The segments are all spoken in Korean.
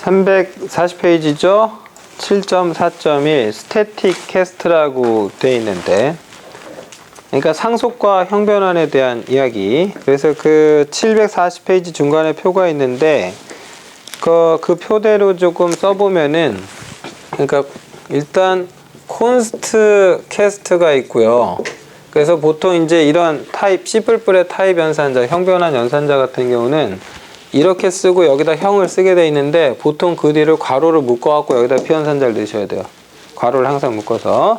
340페이지죠. 7.4.1 스태틱 캐스트라고 되어 있는데, 그러니까 상속과 형변환에 대한 이야기. 그래서 그 740페이지 중간에 표가 있는데 그 표대로 조금 써보면은, 그러니까 일단 콘스트 캐스트가 있고요. 그래서 보통 이제 이런 타입 C++의 타입 연산자, 형변환 연산자 같은 경우는 이렇게 쓰고 여기다 형을 쓰게 돼 있는데, 보통 그 뒤를 괄호를 묶어갖고 여기다 피연산자를 넣으셔야 돼요. 괄호를 항상 묶어서.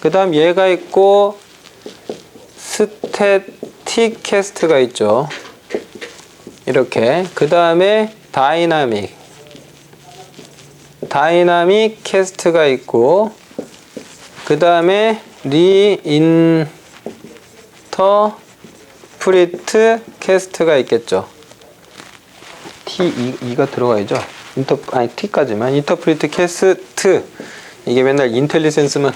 그 다음 얘가 있고 스태틱 캐스트가 있죠. 이렇게. 그 다음에 다이나믹 캐스트가 있고, 그 다음에 리인터프리트 캐스트가 있겠죠. T가 들어가야죠. T까지만. 인터프리트 캐스트. 이게 맨날 인텔리센스만.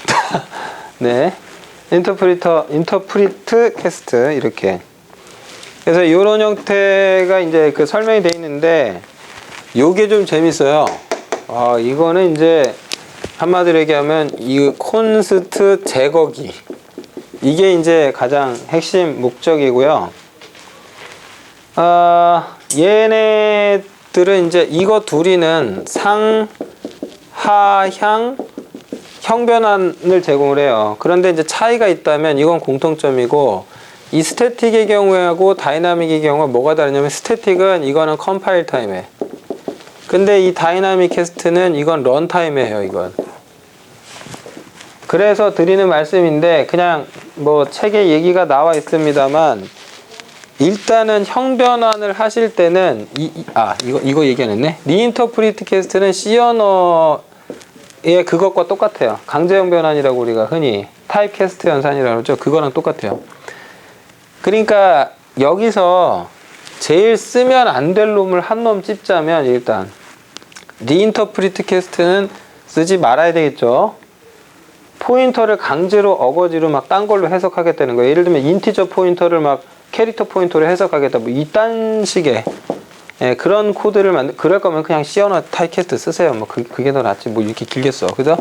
네. 인터프리트 캐스트. 이렇게. 그래서 이런 형태가 이제 그 설명이 되어 있는데, 요게 좀 재밌어요. 이거는 이제 한마디로 얘기하면 이 콘스트 제거기. 이게 이제 가장 핵심 목적이고요. 얘네들은 이제 이거 둘이는 상하향 형변환을 제공을 해요. 그런데 이제 차이가 있다면 이건 공통점이고, 이 스태틱의 경우하고 다이나믹의 경우가 뭐가 다르냐면, 스태틱은 이거는 컴파일 타임에, 근데 이 다이나믹 캐스트는 이건 런타임에 해요. 이건. 그래서 드리는 말씀인데, 그냥 뭐 책에 얘기가 나와 있습니다만, 일단은 형변환을 하실 때는 이거 얘기 안 했네. 리인터프리트 캐스트는 C 언어의 그것과 똑같아요. 강제 형변환이라고 우리가 흔히 타입 캐스트 연산이라고 그러죠. 그거랑 똑같아요. 그러니까 여기서 제일 쓰면 안 될 놈을 한 놈 찝자면, 일단 리인터프리트 캐스트는 쓰지 말아야 되겠죠. 포인터를 강제로 어거지로 막 딴 걸로 해석하겠다는 거예요. 예를 들면 인티저 포인터를 막 캐릭터 포인터로 해석하겠다, 뭐 이딴 식의 그런 코드를 그럴 거면 그냥 C 언어 타입 캐스트 쓰세요. 뭐 그게 더 낫지. 뭐 이렇게 길게 써. 그죠?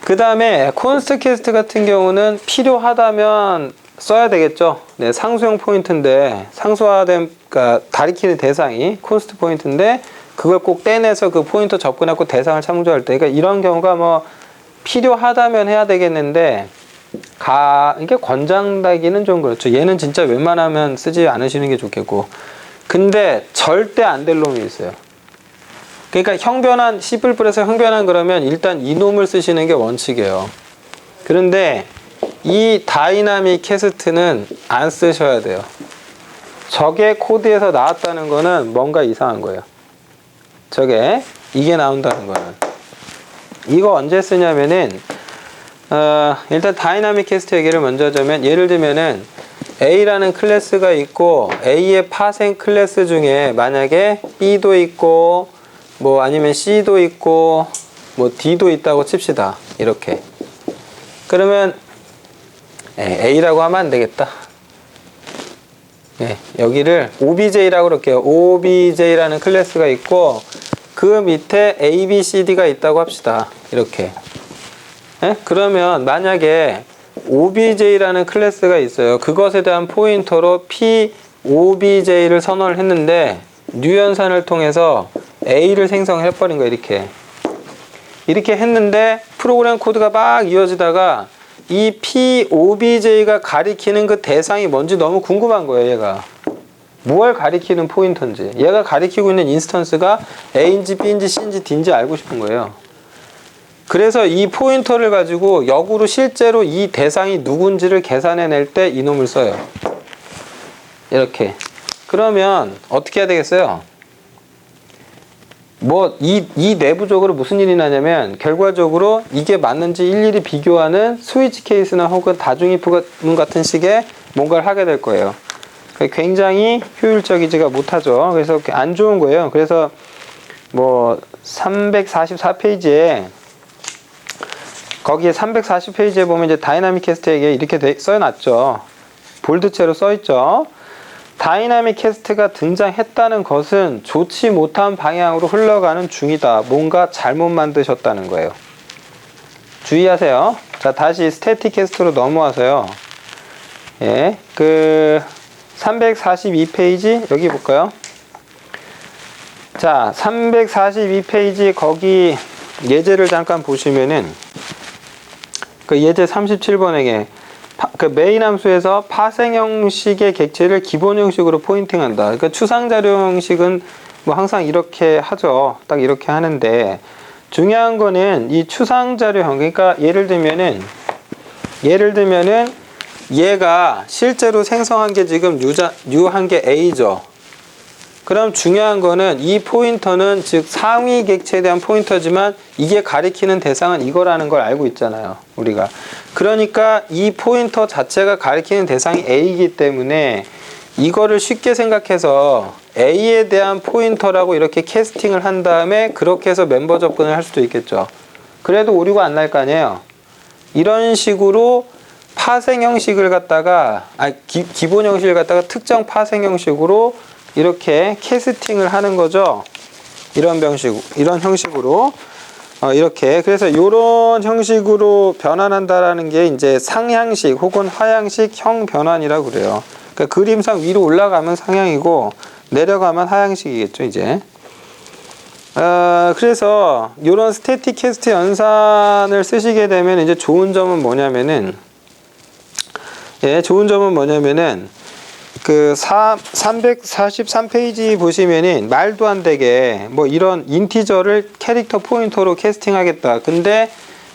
그 다음에 콘스트 캐스트 같은 경우는 필요하다면 써야 되겠죠. 네, 상수형 포인트인데, 상수화된, 그러니까 가리키는 대상이 콘스트 포인트인데, 그걸 꼭 떼내서 그 포인터 접근하고 대상을 참조할 때, 그러니까 이런 경우가 뭐 필요하다면 해야 되겠는데, 이게 권장되기는 좀 그렇죠. 얘는 진짜 웬만하면 쓰지 않으시는 게 좋겠고. 근데 절대 안 될 놈이 있어요. 그러니까 형변환, C++에서 형변환 그러면 일단 이 놈을 쓰시는 게 원칙이에요. 그런데 이 다이나믹 캐스트는 안 쓰셔야 돼요. 저게 코드에서 나왔다는 거는 뭔가 이상한 거예요. 이게 나온다는 거는. 이거 언제 쓰냐면은, 일단 다이나믹 캐스트 얘기를 먼저 하자면, 예를 들면은 A라는 클래스가 있고, A의 파생 클래스 중에 만약에 B도 있고, 뭐 아니면 C도 있고, 뭐 D도 있다고 칩시다. 이렇게. 그러면 A라고 하면 안 되겠다. 여기를 OBJ라고 그럴게요. OBJ라는 클래스가 있고, 그 밑에 A, B, C, D가 있다고 합시다. 이렇게. 그러면 만약에 OBJ라는 클래스가 있어요. 그것에 대한 포인터로 POBJ를 선언을 했는데, 뉴 연산을 통해서 A를 생성해버린 거예요. 이렇게 했는데, 프로그램 코드가 막 이어지다가 이 POBJ가 가리키는 그 대상이 뭔지 너무 궁금한 거예요. 얘가 뭘 가리키는 포인터인지, 얘가 가리키고 있는 인스턴스가 A인지 B인지 C인지 D인지 알고 싶은 거예요. 그래서 이 포인터를 가지고 역으로 실제로 이 대상이 누군지를 계산해낼 때 이놈을 써요. 이렇게. 그러면 어떻게 해야 되겠어요? 이 내부적으로 무슨 일이 나냐면, 결과적으로 이게 맞는지 일일이 비교하는 스위치 케이스나 혹은 다중이프문 같은 식의 뭔가를 하게 될 거예요. 굉장히 효율적이지가 못하죠. 그래서 안 좋은 거예요. 그래서 뭐 344페이지에, 거기에 340페이지에 보면 이제 다이나믹 캐스트에게 이렇게 써놨죠. 볼드체로 써있죠. 다이나믹 캐스트가 등장했다는 것은 좋지 못한 방향으로 흘러가는 중이다. 뭔가 잘못 만드셨다는 거예요. 주의하세요. 자, 다시 스태틱 캐스트로 넘어와서요. 예, 342페이지 여기 볼까요? 자, 342페이지 거기 예제를 잠깐 보시면은 그 예제 37번에게 그 메인 함수에서 파생 형식의 객체를 기본 형식으로 포인팅한다. 그러니까 추상자료 형식은 뭐 항상 이렇게 하죠. 딱 이렇게 하는데 중요한 거는 이 추상자료형, 그러니까 예를 들면은 얘가 실제로 생성한 게 지금 유한 게 A죠. 그럼 중요한 거는 이 포인터는 즉 상위 객체에 대한 포인터지만 이게 가리키는 대상은 이거라는 걸 알고 있잖아요, 우리가. 그러니까 이 포인터 자체가 가리키는 대상이 A이기 때문에 이거를 쉽게 생각해서 A에 대한 포인터라고 이렇게 캐스팅을 한 다음에 그렇게 해서 멤버 접근을 할 수도 있겠죠. 그래도 오류가 안 날 거 아니에요. 이런 식으로 파생 형식을 갖다가 기본 형식을 갖다가 특정 파생 형식으로 이렇게 캐스팅을 하는 거죠. 이런 형식으로 이렇게. 그래서 이런 형식으로 변환한다라는 게 이제 상향식 혹은 하향식 형 변환이라고 그래요. 그러니까 그림상 위로 올라가면 상향이고 내려가면 하향식이겠죠, 이제. 그래서 이런 스태틱 캐스트 연산을 쓰시게 되면 이제 좋은 점은 뭐냐면은 그 343페이지 보시면은 말도 안 되게 뭐 이런 인티저를 캐릭터 포인터로 캐스팅하겠다. 근데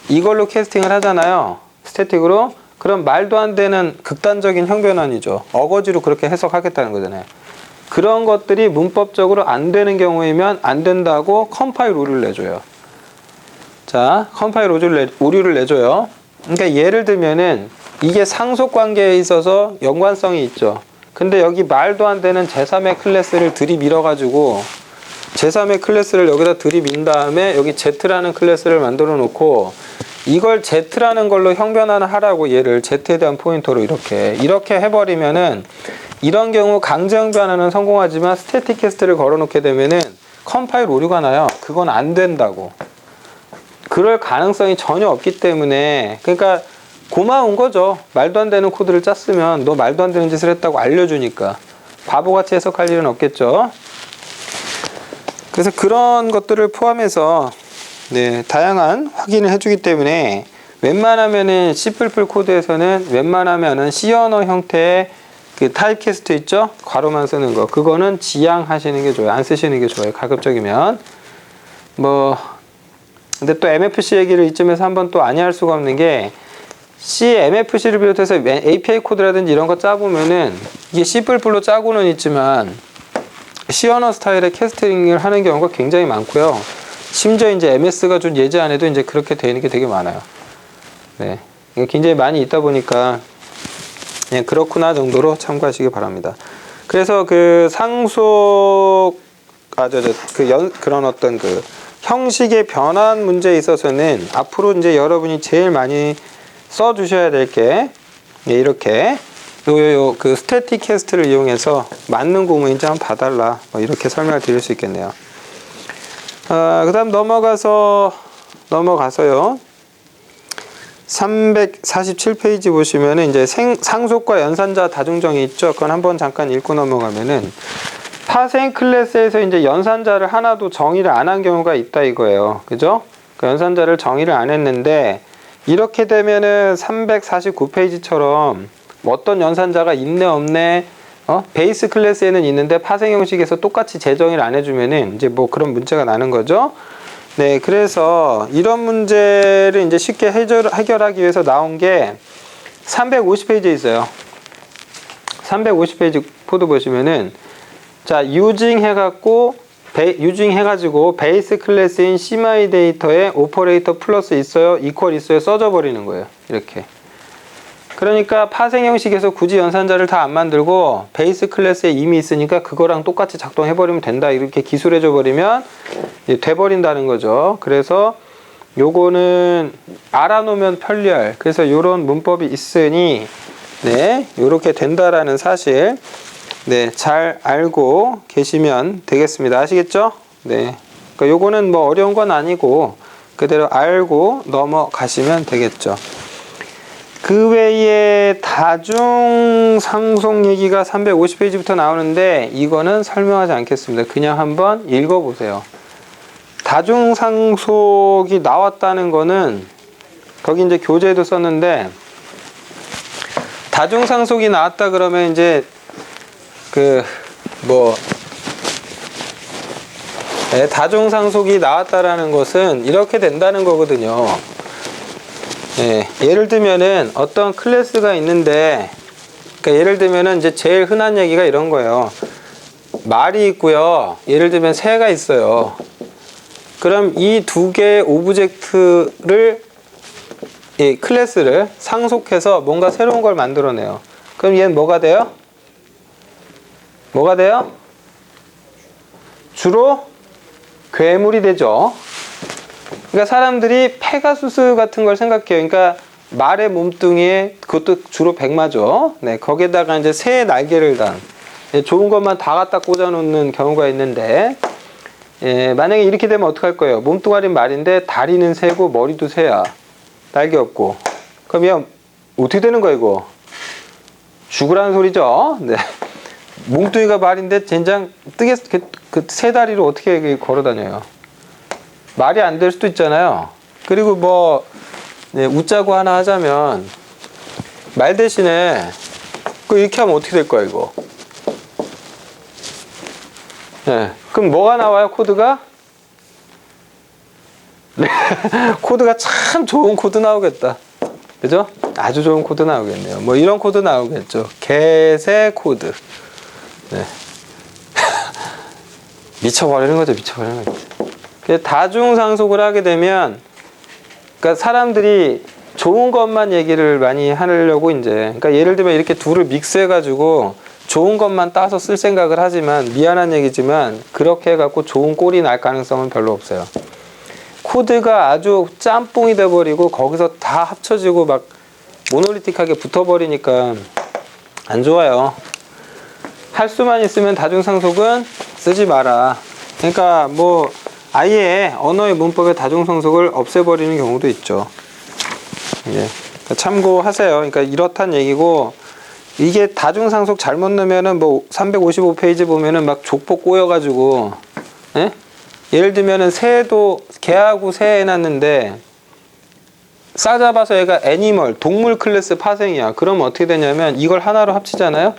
이걸로 캐스팅을 하잖아요. 스태틱으로. 그럼 말도 안 되는 극단적인 형변환이죠. 어거지로 그렇게 해석하겠다는 거잖아요. 그런 것들이 문법적으로 안 되는 경우이면 안 된다고 컴파일 오류를 내줘요. 자, 컴파일 오류를 내줘요. 그러니까 예를 들면은 이게 상속 관계에 있어서 연관성이 있죠. 근데 여기 말도 안 되는 제3의 클래스를 들이밀어가지고 제3의 클래스를 여기다 들이민 다음에 여기 Z라는 클래스를 만들어 놓고 이걸 Z라는 걸로 형변환을 하라고 얘를 Z에 대한 포인터로 이렇게 해버리면은 이런 경우 강제 형변환은 성공하지만 스태틱 캐스트를 걸어놓게 되면은 컴파일 오류가 나요. 그건 안 된다고. 그럴 가능성이 전혀 없기 때문에 그러니까 고마운 거죠. 말도 안 되는 코드를 짰으면 너 말도 안 되는 짓을 했다고 알려주니까 바보같이 해석할 일은 없겠죠. 그래서 그런 것들을 포함해서 다양한 확인을 해주기 때문에 웬만하면은 C++ 코드에서는 웬만하면은 C 언어 형태의 그 타입 캐스트 있죠? 괄호만 쓰는 거. 그거는 지양하시는 게 좋아요. 안 쓰시는 게 좋아요. 가급적이면. 근데 또 MFC 얘기를 이쯤에서 한번 또 아니할 수가 없는 게 C, MFC를 비롯해서 API 코드라든지 이런 거 짜보면은 이게 C++로 짜고는 있지만 C 언어 스타일의 캐스팅을 하는 경우가 굉장히 많고요. 심지어 이제 MS가 준 예제 안에도 이제 그렇게 되어 있는 게 되게 많아요. 네. 이게 굉장히 많이 있다 보니까 그냥 그렇구나 정도로 참고하시기 바랍니다. 그래서 그 상속, 그런 어떤 그 형식의 변환 문제에 있어서는 앞으로 이제 여러분이 제일 많이 써주셔야 될 게 이렇게 그 스태틱 캐스트를 이용해서 맞는 구문인지 한번 봐달라 이렇게 설명을 드릴 수 있겠네요. 그 다음 넘어가서요 347페이지 보시면은 이제 상속과 연산자 다중정이 있죠. 그건 한번 잠깐 읽고 넘어가면은 파생 클래스에서 이제 연산자를 하나도 정의를 안 한 경우가 있다 이거예요. 그죠? 그 연산자를 정의를 안 했는데 이렇게 되면은 349페이지처럼 어떤 연산자가 있네 없네 베이스 클래스에는 있는데 파생 형식에서 똑같이 재정의를 안 해주면은 이제 뭐 그런 문제가 나는 거죠. 네, 그래서 이런 문제를 이제 쉽게 해결하기 위해서 나온 게 350페이지에 있어요. 350페이지 코드 보시면은 자, 유징 해가지고 베이스 클래스인 CMyData에 오퍼레이터 플러스 있어요, 이퀄 있어요 써줘 버리는 거예요. 이렇게. 그러니까 파생 형식에서 굳이 연산자를 다 안 만들고 베이스 클래스에 이미 있으니까 그거랑 똑같이 작동해버리면 된다. 이렇게 기술해줘 버리면 돼버린다는 거죠. 그래서 요거는 알아놓으면 편리할. 그래서 요런 문법이 있으니 요렇게 된다라는 사실 네, 잘 알고 계시면 되겠습니다. 아시겠죠? 네. 그러니까 요거는 뭐 어려운 건 아니고 그대로 알고 넘어가시면 되겠죠. 그 외에 다중상속 얘기가 350페이지부터 나오는데 이거는 설명하지 않겠습니다. 그냥 한번 읽어보세요. 다중상속이 나왔다는 거는 거기 이제 교재에도 썼는데 다중상속이 나왔다 그러면 이제 다중상속이 나왔다라는 것은 이렇게 된다는 거거든요. 예, 예를 들면은 어떤 클래스가 있는데, 그러니까 예를 들면은 이제 제일 흔한 얘기가 이런 거예요. 말이 있고요. 예를 들면 새가 있어요. 그럼 이 두 개의 오브젝트를, 이 클래스를 상속해서 뭔가 새로운 걸 만들어내요. 그럼 얘는 뭐가 돼요? 뭐가 돼요? 주로 괴물이 되죠. 그러니까 사람들이 페가수스 같은 걸 생각해요. 그러니까 말의 몸뚱이에, 그것도 주로 백마죠. 네, 거기에다가 이제 새의 날개를 단, 좋은 것만 다 갖다 꽂아 놓는 경우가 있는데, 만약에 이렇게 되면 어떡할 거예요? 몸뚱아리는 말인데 다리는 새고 머리도 새야. 날개 없고. 그럼 얘 어떻게 되는 거야 이거? 죽으라는 소리죠. 네. 몸뚱이가 말인데 젠장 그 세 다리로 어떻게 걸어 다녀요? 말이 안 될 수도 있잖아요. 그리고 뭐 웃자고 하나 하자면 말 대신에 이렇게 하면 어떻게 될 거야 이거? 네. 그럼 뭐가 나와요 코드가? 네. 코드가 참 좋은 코드 나오겠다. 그죠? 아주 좋은 코드 나오겠네요. 뭐 이런 코드 나오겠죠. 개새 코드. 네. 미쳐버리는 거죠. 미쳐버리는 거죠. 다중상속을 하게 되면, 그러니까 사람들이 좋은 것만 얘기를 많이 하려고 이제, 그러니까 예를 들면 이렇게 둘을 믹스해가지고 좋은 것만 따서 쓸 생각을 하지만, 미안한 얘기지만 그렇게 해갖고 좋은 꼴이 날 가능성은 별로 없어요. 코드가 아주 짬뽕이 돼버리고 거기서 다 합쳐지고 막 모노리틱하게 붙어버리니까 안 좋아요. 할 수만 있으면 다중상속은 쓰지 마라. 그러니까 뭐 아예 언어의 문법의 다중상속을 없애버리는 경우도 있죠. 예. 참고하세요. 그러니까 이렇단 얘기고, 이게 다중상속 잘못 넣으면은 뭐 355페이지 보면은 막 족보 꼬여가지고, 예? 예를 들면은 새도 개하고 새 해놨는데 싸잡아서 얘가 애니멀 동물 클래스 파생이야. 그러면 어떻게 되냐면 이걸 하나로 합치잖아요.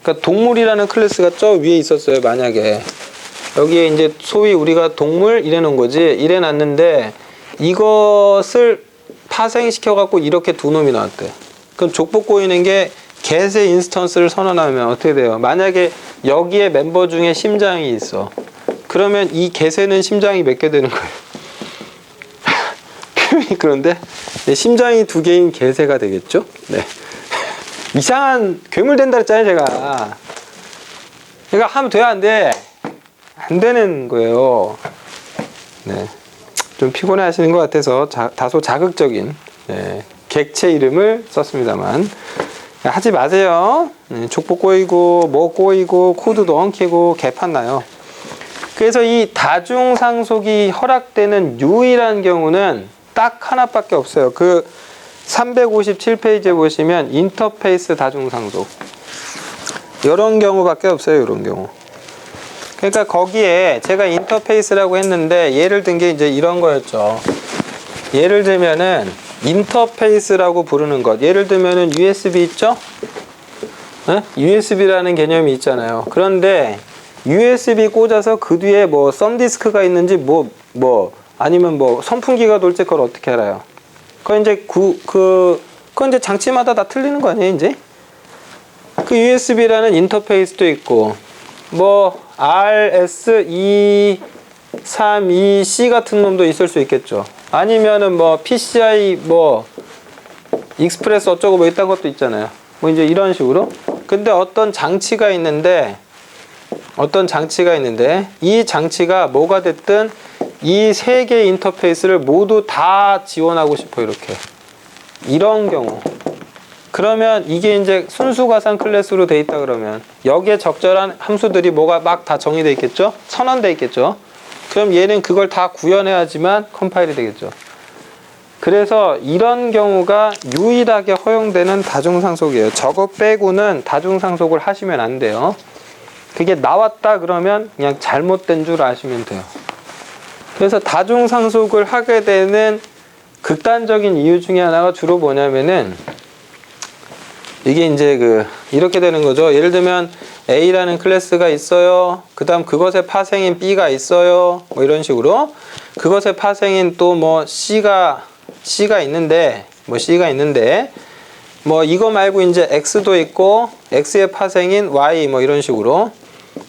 그러니까 동물이라는 클래스가 저 위에 있었어요. 만약에 여기에 이제 소위 우리가 동물 이래 놓은 거지, 이래 놨는데 이것을 파생시켜 갖고 이렇게 두 놈이 나왔대. 그럼 족보 꼬이는 게 개새 인스턴스를 선언하면 어떻게 돼요? 만약에 여기에 멤버 중에 심장이 있어. 그러면 이 개새는 심장이 몇 개 되는 거예요? 표현이 그런데 심장이 두 개인 개새가 되겠죠? 네. 이상한 괴물 된다 그랬잖아요, 제가. 그러니까 하면 돼야 안 돼? 안 되는 거예요. 네. 좀 피곤해 하시는 것 같아서 다소 자극적인 객체 이름을 썼습니다만, 하지 마세요. 족보 꼬이고 뭐 꼬이고 코드도 엉키고 개판 나요. 그래서 이 다중상속이 허락되는 유일한 경우는 딱 하나밖에 없어요. 그 357페이지에 보시면 인터페이스 다중상속, 이런 경우밖에 없어요. 이런 경우. 그러니까 거기에 제가 인터페이스라고 했는데 예를 든 게 이제 이런 거였죠. 예를 들면은 인터페이스라고 부르는 것, 예를 들면은 USB 있죠? USB라는 개념이 있잖아요. 그런데 USB 꽂아서 그 뒤에 뭐 썸디스크가 있는지 아니면 뭐 선풍기가 돌지 그걸 어떻게 알아요? 그건 이제 그건 이제 장치마다 다 틀리는 거 아니에요, 이제? 그 USB라는 인터페이스도 있고, 뭐 RS232C 같은 놈도 있을 수 있겠죠. 아니면은 뭐 PCI 뭐 익스프레스 어쩌고 뭐 이딴 것도 있잖아요. 뭐 이제 이런 식으로. 근데 어떤 장치가 있는데 이 장치가 뭐가 됐든 이 세 개의 인터페이스를 모두 다 지원하고 싶어, 이렇게. 이런 경우. 그러면 이게 이제 순수가상 클래스로 돼 있다 그러면 여기에 적절한 함수들이 뭐가 막 다 정의돼 있겠죠? 선언돼 있겠죠? 그럼 얘는 그걸 다 구현해야지만 컴파일이 되겠죠. 그래서 이런 경우가 유일하게 허용되는 다중상속이에요. 저거 빼고는 다중상속을 하시면 안 돼요. 그게 나왔다 그러면 그냥 잘못된 줄 아시면 돼요. 그래서 다중상속을 하게 되는 극단적인 이유 중에 하나가 주로 뭐냐면은 이게 이제 이렇게 되는 거죠. 예를 들면 A라는 클래스가 있어요. 그 다음 그것의 파생인 B가 있어요. 뭐 이런 식으로. 그것의 파생인 또 뭐 C가 있는데, 뭐 이거 말고 이제 X도 있고, X의 파생인 Y 뭐 이런 식으로.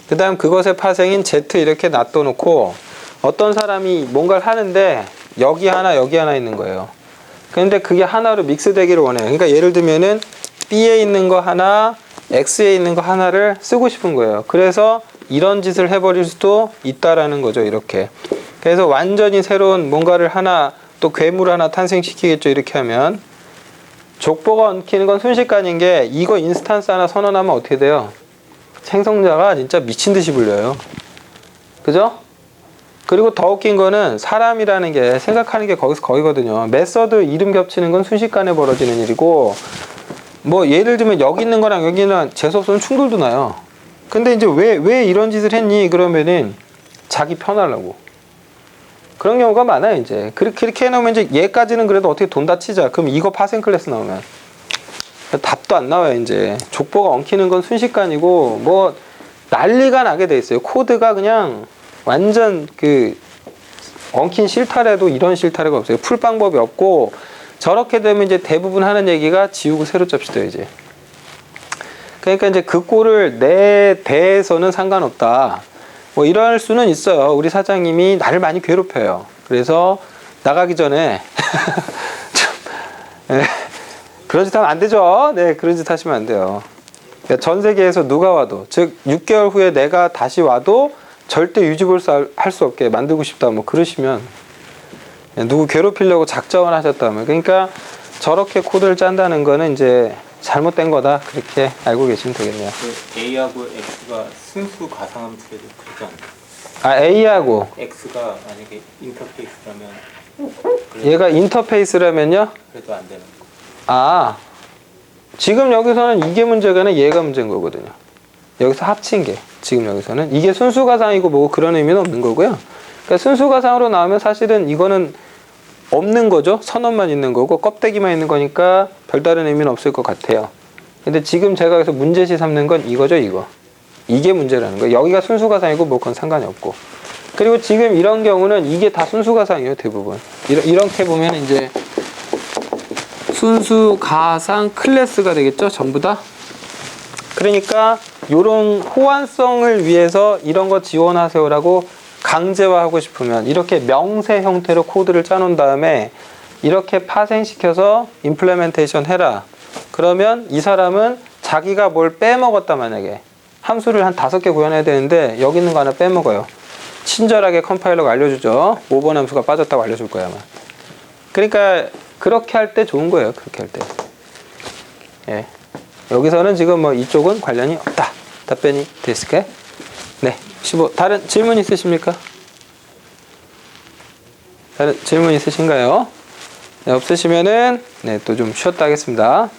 그 다음 그것의 파생인 Z 이렇게 놔둬놓고, 어떤 사람이 뭔가를 하는데, 여기 하나 있는 거예요. 근데 그게 하나로 믹스되기를 원해요. 그러니까 예를 들면은, B에 있는 거 하나, X에 있는 거 하나를 쓰고 싶은 거예요. 그래서 이런 짓을 해버릴 수도 있다라는 거죠. 이렇게. 그래서 완전히 새로운 뭔가를 하나, 또 괴물 하나 탄생시키겠죠. 이렇게 하면. 족보가 엉키는 건 순식간인 게 이거 인스턴스 하나 선언하면 어떻게 돼요? 생성자가 진짜 미친 듯이 불려요. 그죠? 그리고 더 웃긴 거는 사람이라는 게 생각하는 게 거기서 거기거든요. 메서드 이름 겹치는 건 순식간에 벌어지는 일이고, 뭐 예를 들면 여기 있는 거랑 여기는 재수없으면 충돌도 나요. 근데 이제 왜 이런 짓을 했니? 그러면은 자기 편하려고. 그런 경우가 많아요. 이제 그렇게 해놓으면 이제 얘까지는 그래도 어떻게 돈 다 치자. 그럼 이거 파생 클래스 나오면 답도 안 나와요. 이제 족보가 엉키는 건 순식간이고 뭐 난리가 나게 돼 있어요. 코드가 그냥 완전 엉킨 실타래도 이런 실타래가 없어요. 풀 방법이 없고. 저렇게 되면 이제 대부분 하는 얘기가 지우고 새로 짭시다, 이제. 그러니까 이제 그 꼴을 내 대해서는 상관없다. 뭐 이럴 수는 있어요. 우리 사장님이 나를 많이 괴롭혀요. 그래서 나가기 전에 그런 짓 하면 안 되죠. 네, 그런 짓 하시면 안 돼요. 그러니까 전 세계에서 누가 와도, 즉 6개월 후에 내가 다시 와도 절대 유지볼수 할 수 없게 만들고 싶다. 뭐 그러시면 누구 괴롭히려고 작정을 하셨다면, 그러니까 저렇게 코드를 짠다는 거는 이제 잘못된 거다, 그렇게 알고 계시면 되겠네요. A하고 X가 순수 가상함수에도 그렇지 않나요? 아, A하고 X가 만약에 인터페이스라면 얘가 인터페이스라면요? 그래도 안 되는 거. 아, 지금 여기서는 이게 문제가 아니라 얘가 문제인 거거든요. 여기서 합친 게 지금 여기서는 이게 순수 가상이고 뭐고 그런 의미는 없는 거고요. 그러니까 순수 가상으로 나오면 사실은 이거는 없는 거죠. 선언만 있는 거고 껍데기만 있는 거니까 별다른 의미는 없을 것 같아요. 근데 지금 제가 여기서 문제시 삼는 건 이거죠. 이게 문제라는 거예요. 여기가 순수 가상이고 뭐 그건 상관이 없고. 그리고 지금 이런 경우는 이게 다 순수 가상이에요. 대부분 이렇게 보면 이제 순수 가상 클래스가 되겠죠. 전부 다. 그러니까 이런 호환성을 위해서 이런 거 지원하세요라고 강제화하고 싶으면 이렇게 명세 형태로 코드를 짜놓은 다음에 이렇게 파생시켜서 임플레멘테이션 해라. 그러면 이 사람은 자기가 뭘 빼먹었다. 만약에 함수를 한 5개 구현해야 되는데 여기 있는 거 하나 빼먹어요. 친절하게 컴파일러가 알려주죠. 5번 함수가 빠졌다고 알려줄 거야 아마. 그러니까 그렇게 할 때 좋은 거예요. 그렇게 할 때. 예. 여기서는 지금 뭐 이쪽은 관련이 없다. 답변이 됐을까요? 네. 15. 다른 질문 있으십니까? 다른 질문 있으신가요? 네, 없으시면은 네, 또 좀 쉬었다 하겠습니다.